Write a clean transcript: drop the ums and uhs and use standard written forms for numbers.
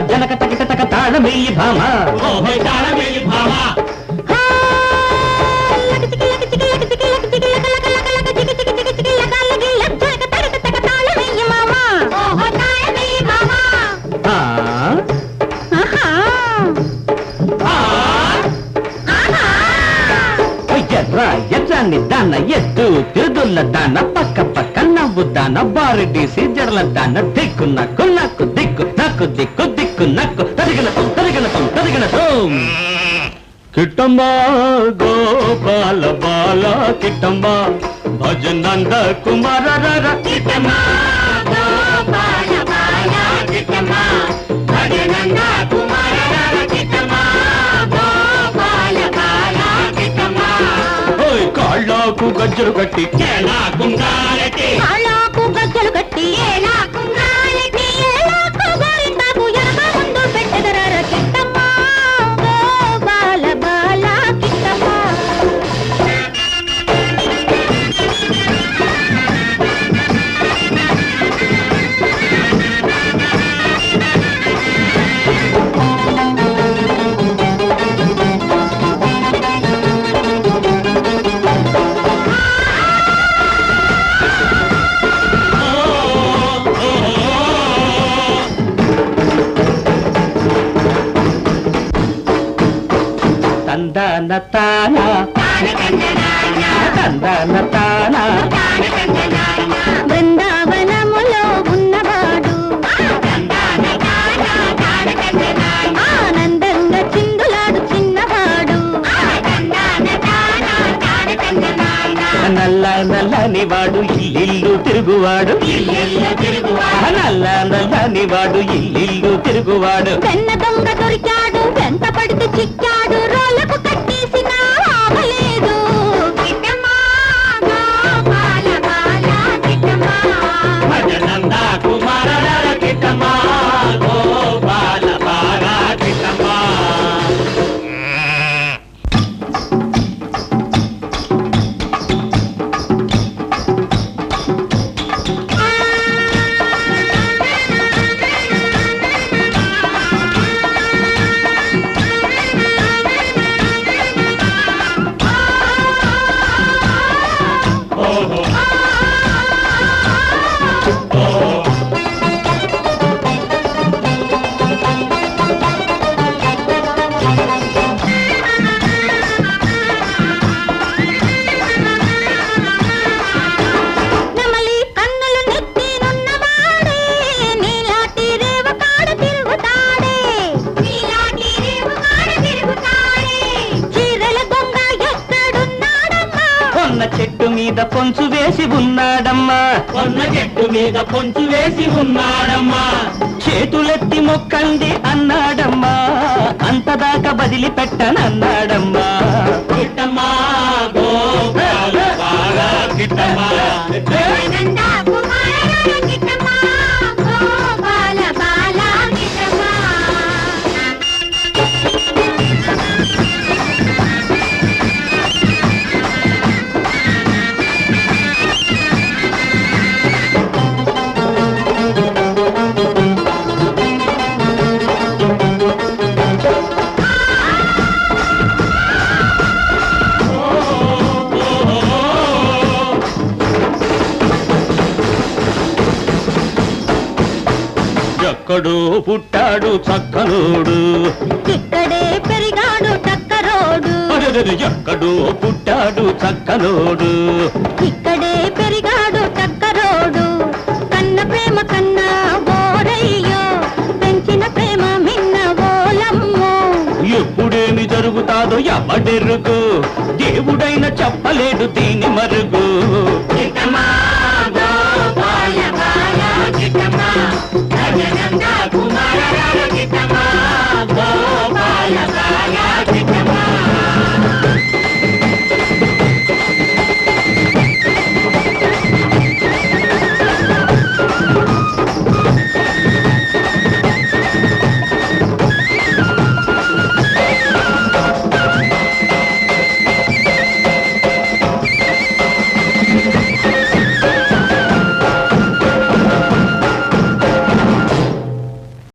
జనక తగిట తక తాళమేయి భామ తాళమేయి భామ ఎర్రాన్ని దాన్న ఎత్తు తిరుదుల్ల దాన్న పక్క పక్క నవ్వు దాన్న బారెడ్డీసి జడల దాన్న దిక్కు నక్కు నక్కు దిక్కు నక్కు దిక్కు దిక్కు నక్కు తరిగినతం తరిగినతం తరిగినతం కిట్టమ్మ గోపాల బాల కిట్టమ్మ భజనంద కుమార కిట్టమ్మ గోపాల బాల కిట్టమ్మ భజనంద కుమార కిట్టమ్మ కాళ్ళకు గజ్జలు కట్టి కాళ్ళకు గజ్జలు కట్టి ముందు పెట్టదర కిట్టమ్మ బాల బాల కిట్టమ్మ తందన తాన తందన తాన బృందావనములో ఉన్నవాడు ఆనందంగా చిందులాడు చిన్నవాడు నల్ల నల్లని వాడు ఇల్లు తిరుగువాడు నల్ల నల్లని వాడు ఇల్లు తిరుగువాడు వెన్న దొంగ దొరికాడు వెంట పడితే చిక్కాడు రోలకు కట్టేసిన ఆవలేదు కుమార కిట్టమ్మ గోపాల బాల కిట్టమ్మ చెట్టు మీద పొంచు వేసి ఉన్నాడమ్మా కొన్న చెట్టు మీద పొంచు వేసి ఉన్నాడమ్మా చేతులెత్తి మొక్కండి అన్నాడమ్మా అంతదాకా బదిలి పెట్టనన్నాడమ్మా కిట్టమ్మా గోపాల బాల కిట్టమ్మ ఎక్కడో పుట్టాడు చక్కనోడు ఇక్కడే పెరిగాడు చక్కరోడు ఎక్కడో పుట్టాడు చక్కనోడు ఇక్కడే పెరిగాడు చక్కరోడు కన్న ప్రేమ కన్నా ఓరయ్యో పెంచిన ప్రేమ మిన్న ఓలమ్మో ఎప్పుడేమి జరుగుతాదో ఎవడెరుగు దేవుడైన చెప్పలేడు దీని మరుగు